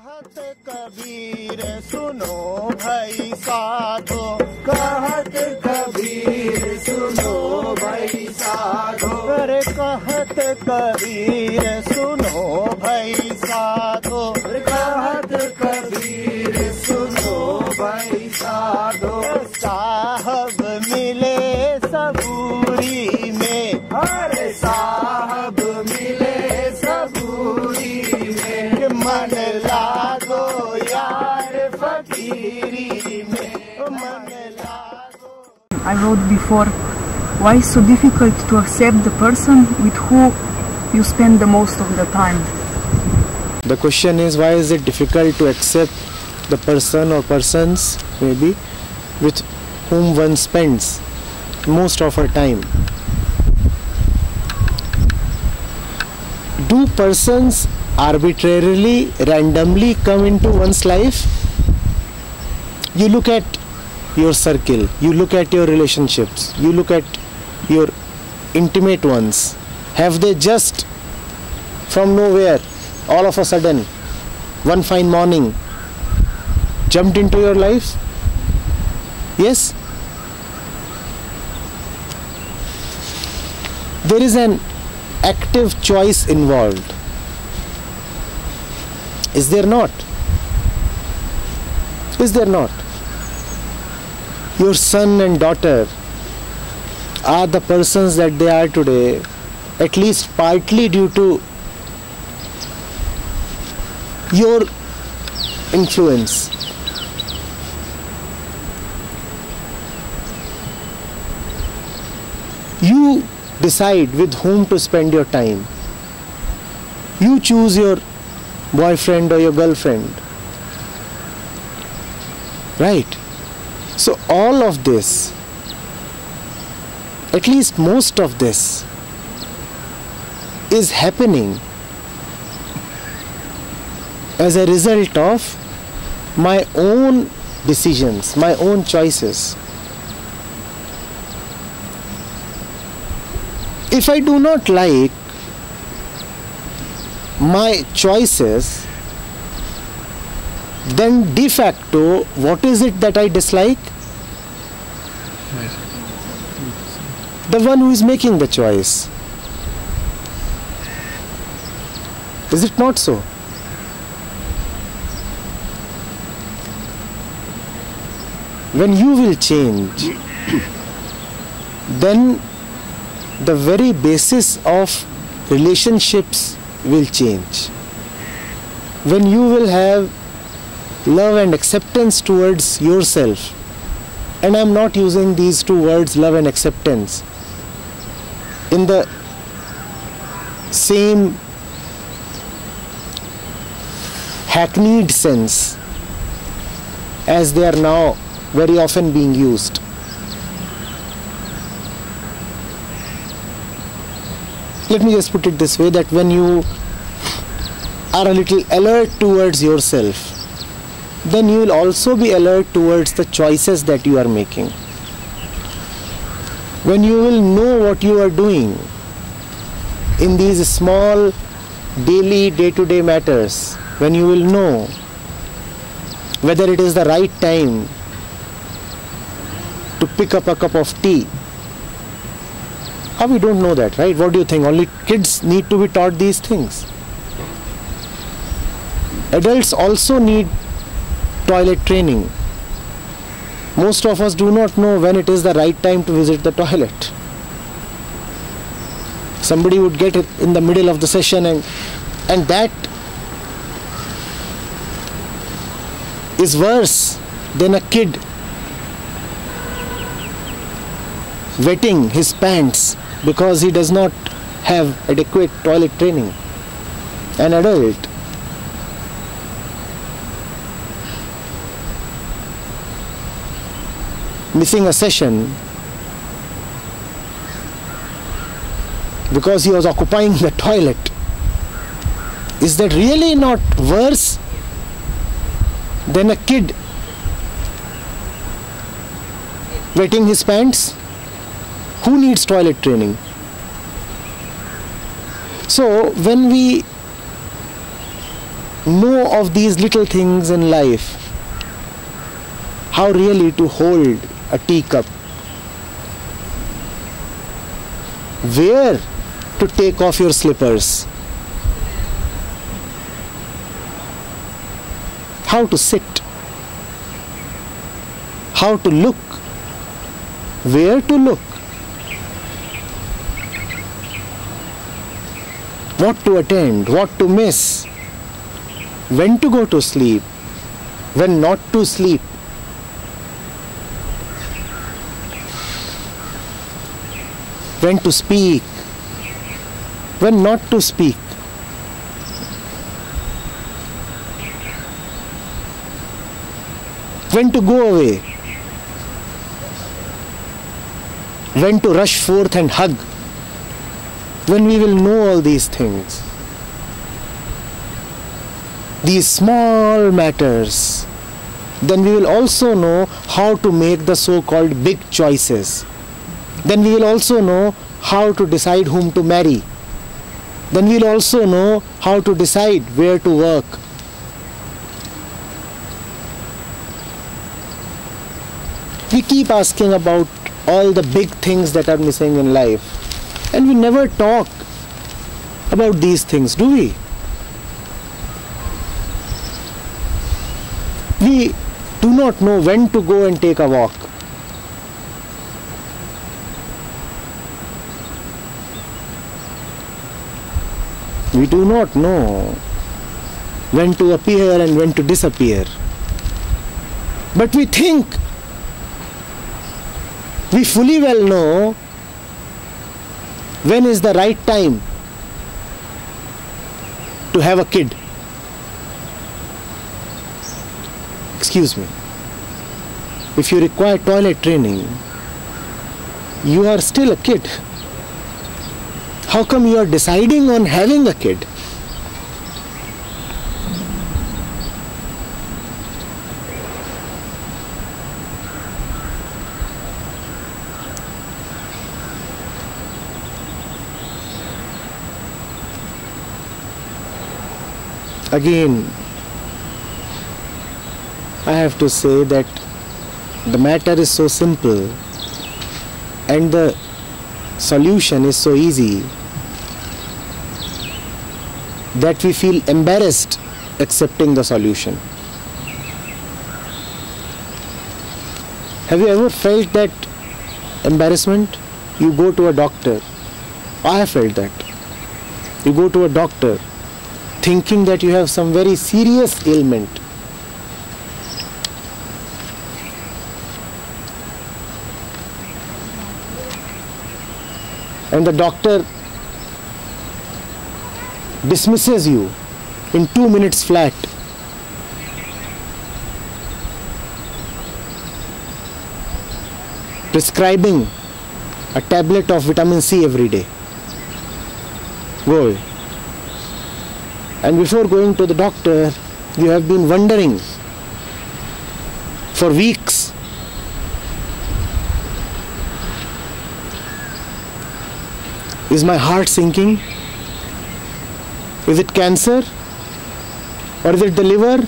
कहत कबीर सुनो भाई साधो, कहत कबीर सुनो भाई साधो, अरे कहत कबीर सुनो भाई साधो, कहत कबीर सुनो भाई साधो। साहब मिले सबूरी में, अरे साहब मिले सबूरी में, मन लागो यार फकीरी में, मन लागो। I wrote before, why is so difficult to accept the person with who you spend the most of the time? The question is, why is it difficult to accept the person or persons maybe with whom one spends most of our time? Do persons arbitrarily, randomly come into one's life? You look at your circle, you look at your relationships, you look at your intimate ones. Have they just from nowhere, all of a sudden, one fine morning, jumped into your life? Yes? There is an active choice involved. Is there not? Is there not? Your son and daughter are the persons that they are today, at least partly due to your influence. You decide with whom to spend your time. You choose your boyfriend or your girlfriend. Right? So all of this, at least most of this, is happening as a result of my own decisions, my own choices. If I do not like my choices, then de facto, what is it that I dislike? The one who is making the choice. Is it not so? When you will change, then the very basis of relationships will change. When you will have love and acceptance towards yourself, and I am not using these two words, love and acceptance, in the same hackneyed sense as they are now very often being used. Let me just put it this way, that when you are a little alert towards yourself, then you will also be alert towards the choices that you are making. When you will know what you are doing in these small daily, day-to-day matters, when you will know whether it is the right time to pick up a cup of tea. How we don't know that, right? What do you think? Only kids need to be taught these things. Adults also need toilet training. Most of us do not know when it is the right time to visit the toilet. Somebody would get it in the middle of the session, and that is worse than a kid wetting his pants because he does not have adequate toilet training. An adult missing a session because he was occupying the toilet, is that really not worse than a kid wetting his pants? Who needs toilet training? So when we know of these little things in life. How really to hold a teacup. Where to take off your slippers. How to sit. How to look. Where to look. What to attend, what to miss. When to go to sleep. When not to sleep. When to speak. When not to speak. When to go away. When to rush forth and hug. When we will know all these things. These small matters. Then we will also know how to make the so-called big choices. Then we will also know how to decide whom to marry. Then we will also know how to decide where to work. We keep asking about all the big things that are missing in life, and we never talk about these things, do we? We do not know when to go and take a walk. We do not know when to appear and when to disappear. But we think we fully well know when is the right time to have a kid. Excuse me. If you require toilet training, you are still a kid. How come you are deciding on having a kid? Again, I have to say that the matter is so simple and the solution is so easy that we feel embarrassed accepting the solution. Have you ever felt that embarrassment? You go to a doctor. I have felt that. You go to a doctor thinking that you have some very serious ailment. And the doctor dismisses you in 2 minutes flat. Prescribing a tablet of vitamin C every day. Go away. And before going to the doctor, you have been wondering for weeks. Is my heart sinking? Is it cancer? Or is it the liver?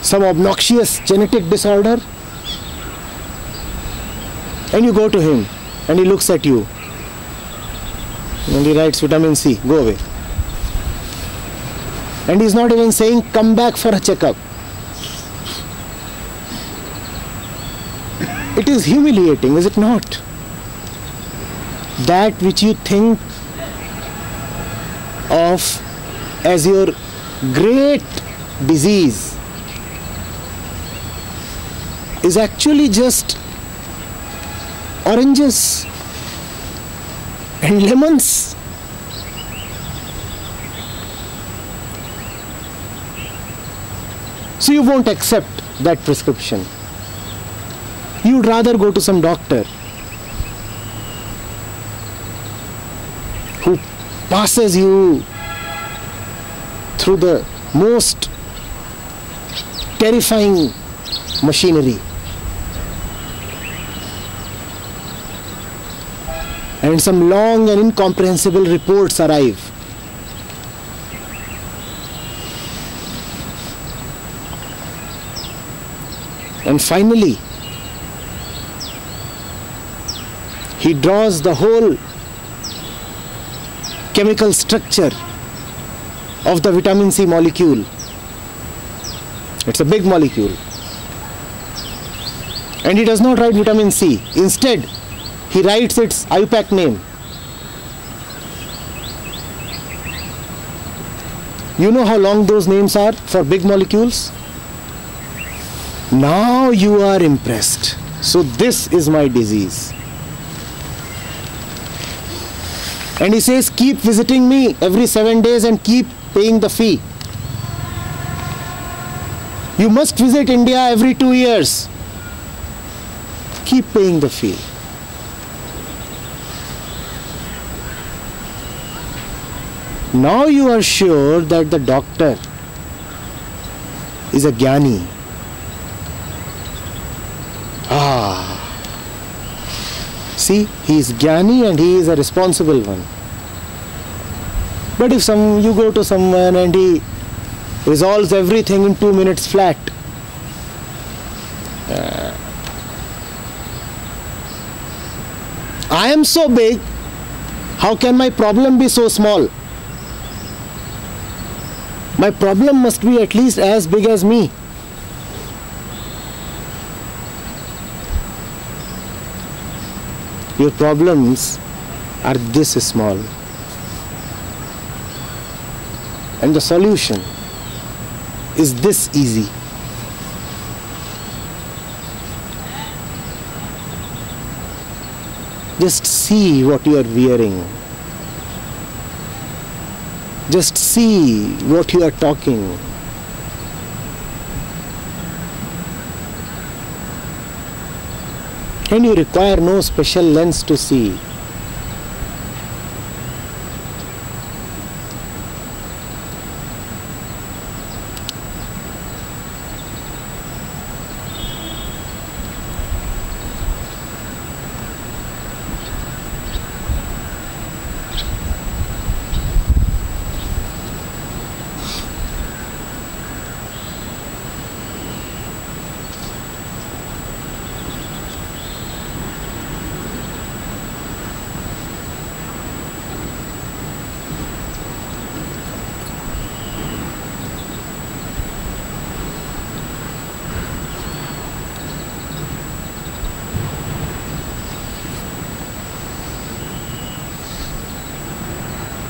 Some obnoxious genetic disorder? And you go to him and he looks at you and he writes vitamin C, go away. And he's not even saying come back for a checkup. It is humiliating, is it not? That which you think of as your great disease is actually just oranges and lemons. So you won't accept that prescription. You would rather go to some doctor who passes you through the most terrifying machinery. And some long and incomprehensible reports arrive. And finally, he draws the whole chemical structure of the vitamin C molecule. It's a big molecule. And he does not write vitamin C. Instead, he writes its IUPAC name. You know how long those names are for big molecules? Now you are impressed. So this is my disease. And he says, keep visiting me every 7 days and keep paying the fee. You must visit India every 2 years. Keep paying the fee. Now you are sure that the doctor is a jnani. See, he is jnani and he is a responsible one. But if you go to someone and he resolves everything in 2 minutes flat, I am so big, how can my problem be so small? My problem must be at least as big as me. Your problems are this small. And the solution is this easy. Just see what you are wearing. Just see what you are talking. And you require no special lens to see.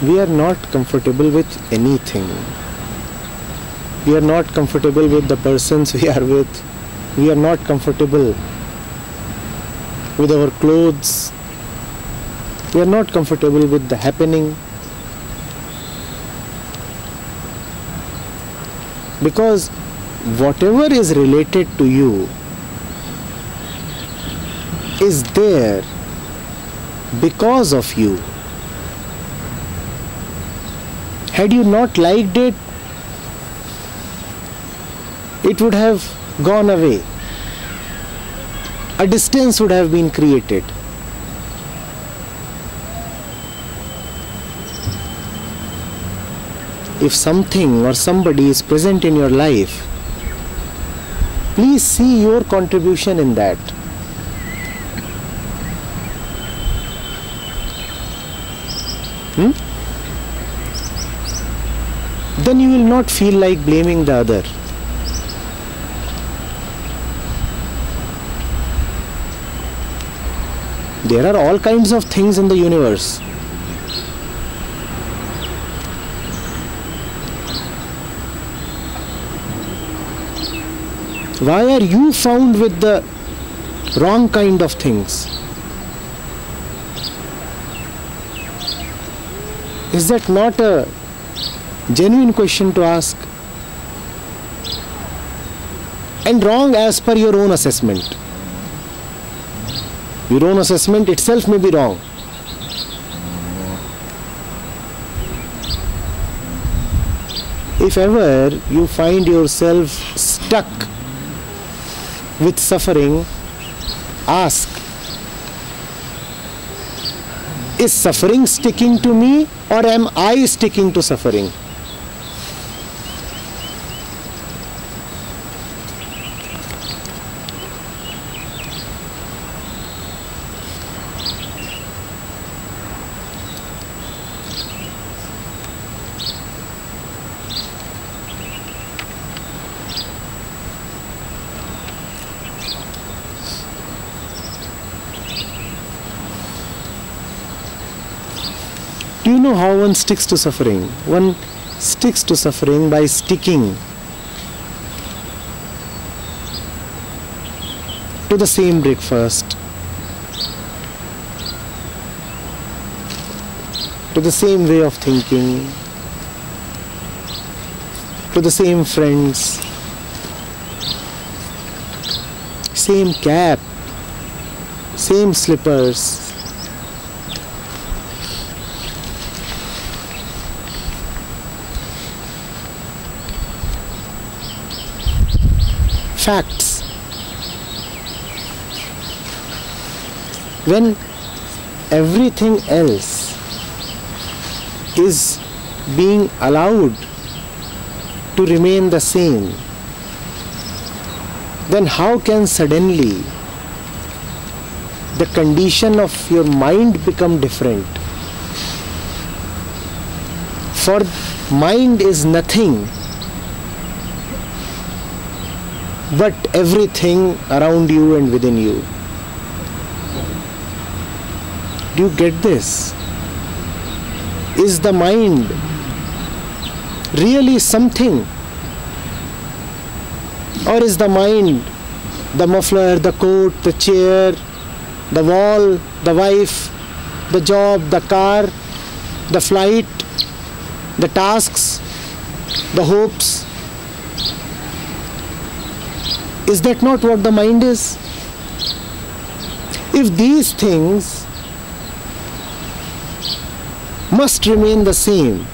We are not comfortable with anything. We are not comfortable with the persons we are with. We are not comfortable with our clothes. We are not comfortable with the happening. Because whatever is related to you is there because of you. Had you not liked it, it would have gone away. A distance would have been created. If something or somebody is present in your life, please see your contribution in that. Then you will not feel like blaming the other. There are all kinds of things in the universe. Why are you found with the wrong kind of things? Is that not a genuine question to ask? And wrong as per your own assessment. Your own assessment itself may be wrong. If ever you find yourself stuck with suffering, ask, is suffering sticking to me or am I sticking to suffering? Do you know how one sticks to suffering? One sticks to suffering by sticking to the same breakfast, to the same way of thinking, to the same friends, same cap, same slippers. Facts. When everything else is being allowed to remain the same, then how can suddenly the condition of your mind become different? For mind is nothing but everything around you and within you. Do you get this? Is the mind really something? Or is the mind the muffler, the coat, the chair, the wall, the wife, the job, the car, the flight, the tasks, the hopes? Is that not what the mind is? If these things must remain the same,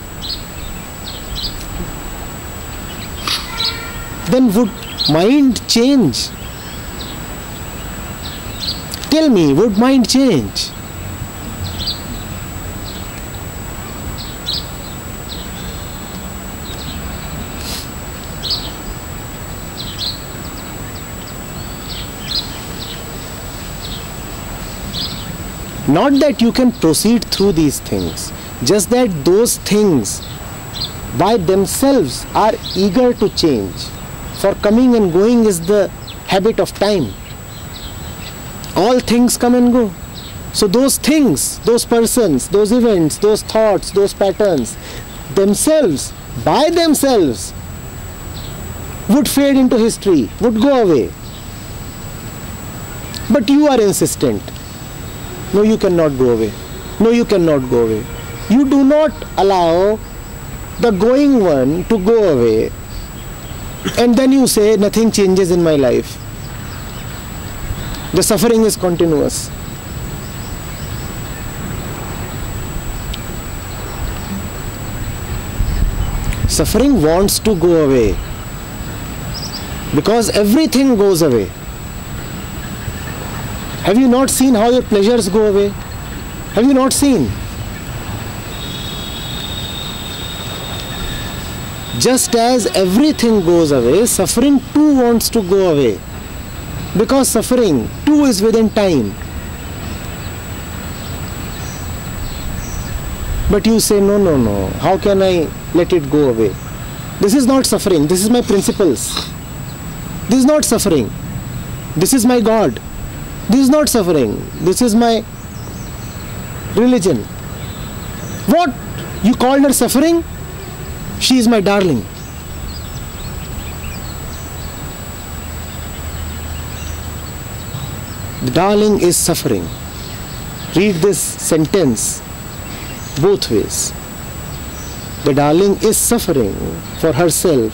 then would mind change? Tell me, would mind change? Not that you can proceed through these things, just that those things by themselves are eager to change. For coming and going is the habit of time. All things come and go. So those things, those persons, those events, those thoughts, those patterns, themselves, by themselves, would fade into history, would go away. But you are insistent. No, you cannot go away. No, you cannot go away. You do not allow the going one to go away. And then you say, nothing changes in my life. The suffering is continuous. Suffering wants to go away because everything goes away. Have you not seen how your pleasures go away? Have you not seen? Just as everything goes away, suffering too wants to go away. Because suffering too is within time. But you say, no, no, no. How can I let it go away? This is not suffering. This is my principles. This is not suffering. This is my God. This is not suffering. This is my religion. What? You called her suffering? She is my darling. The darling is suffering. Read this sentence both ways. The darling is suffering for herself,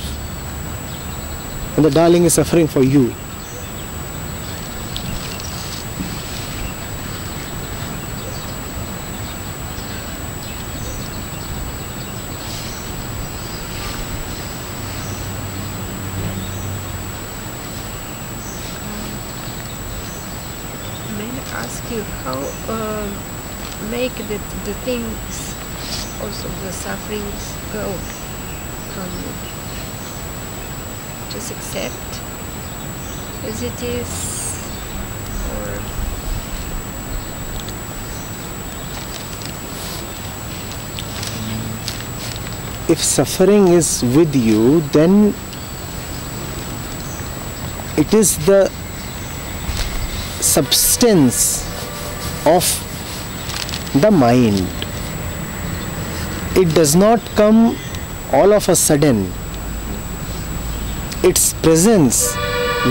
and the darling is suffering for you. Ask you how make the things, also the sufferings, go from you. Just accept as it is, or if suffering is with you, then it is the substance of the mind. it does not come all of a sudden. Its presence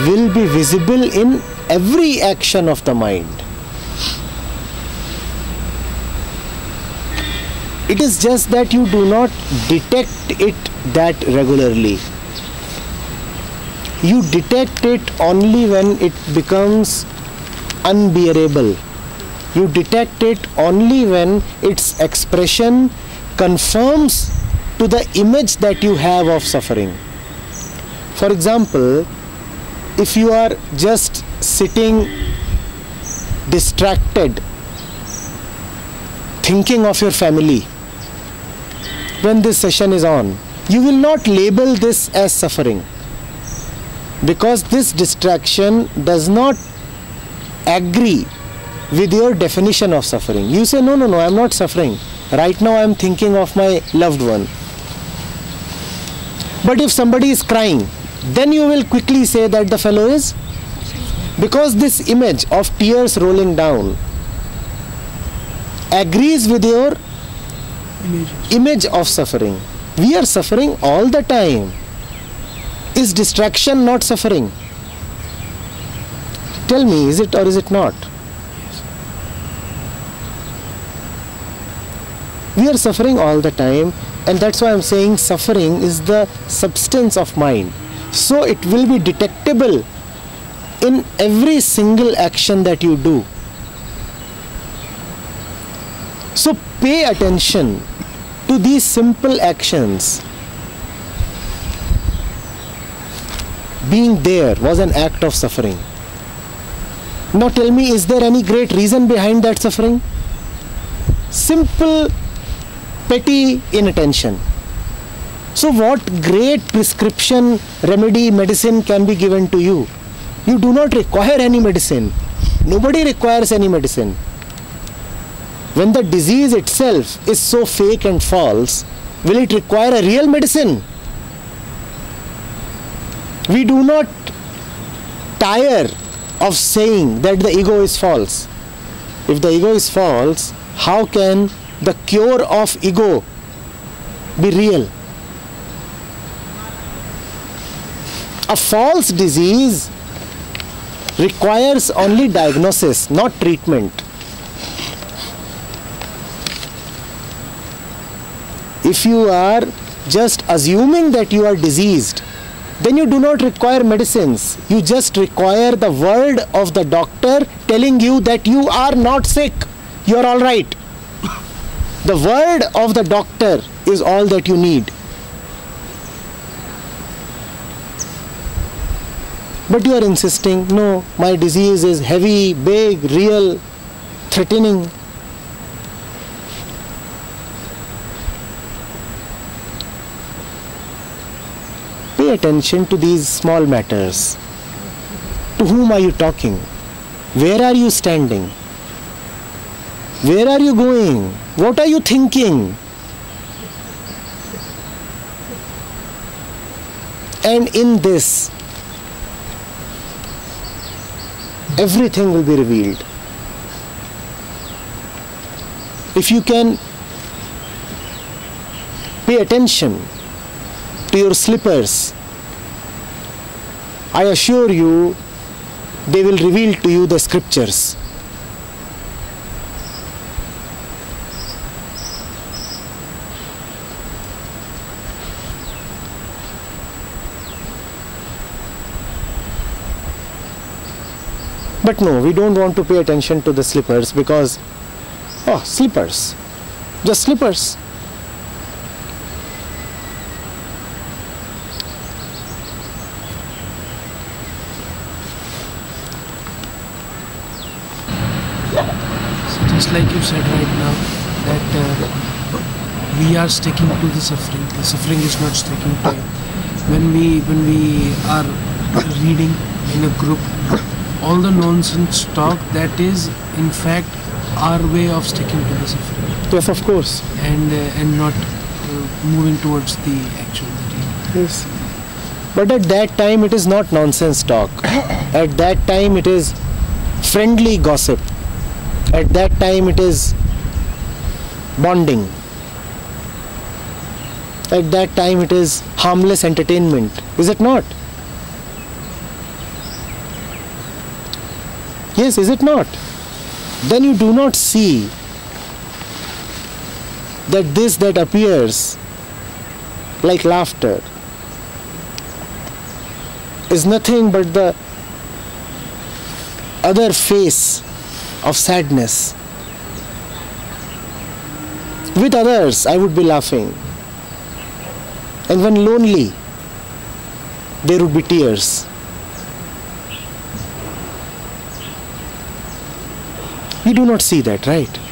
will be visible in every action of the mind. It is just that you do not detect it that regularly. You detect it only when it becomes unbearable. You detect it only when its expression conforms to the image that you have of suffering. For example, if you are just sitting distracted, thinking of your family, when this session is on, you will not label this as suffering, because this distraction does not agree with your definition of suffering. You say, no, I am not suffering. Right now I am thinking of my loved one. But if somebody is crying, then you will quickly say that the fellow is, because this image of tears rolling down agrees with your image of suffering. We are suffering all the time. Is distraction not suffering? Tell me, is it or is it not? We are suffering all the time, and that's why I'm saying suffering is the substance of mind. So it will be detectable in every single action that you do. So pay attention to these simple actions. Being there was an act of suffering. Now tell me, is there any great reason behind that suffering? Simple, petty inattention. So what great prescription, remedy, medicine can be given to you? You do not require any medicine. Nobody requires any medicine. When the disease itself is so fake and false, will it require a real medicine? We do not tire of saying that the ego is false. If the ego is false, how can the cure of ego be real? A false disease requires only diagnosis, not treatment. If you are just assuming that you are diseased, then you do not require medicines. You just require the word of the doctor telling you that you are not sick, you are all right. The word of the doctor is all that you need. But you are insisting, no, my disease is heavy, big, real, threatening. Pay attention to these small matters. To whom are you talking? Where are you standing? Where are you going? What are you thinking? And in this, everything will be revealed. If you can pay attention to your slippers, I assure you, they will reveal to you the scriptures. But no, we don't want to pay attention to the slippers because, oh, slippers, just slippers. So just like you said right now, that we are sticking to the suffering. The suffering is not sticking to you. When we are reading in a group, all the nonsense talk, that is in fact our way of sticking to the suffering. Yes, of course. And not moving towards the actual real. Yes. But at that time it is not nonsense talk. At that time it is friendly gossip. At that time it is bonding. at that time it is harmless entertainment, is it not? Yes, is it not? Then you do not see that this that appears like laughter is nothing but the other face of sadness. With others I would be laughing, and when lonely there would be tears. We do not see that, right?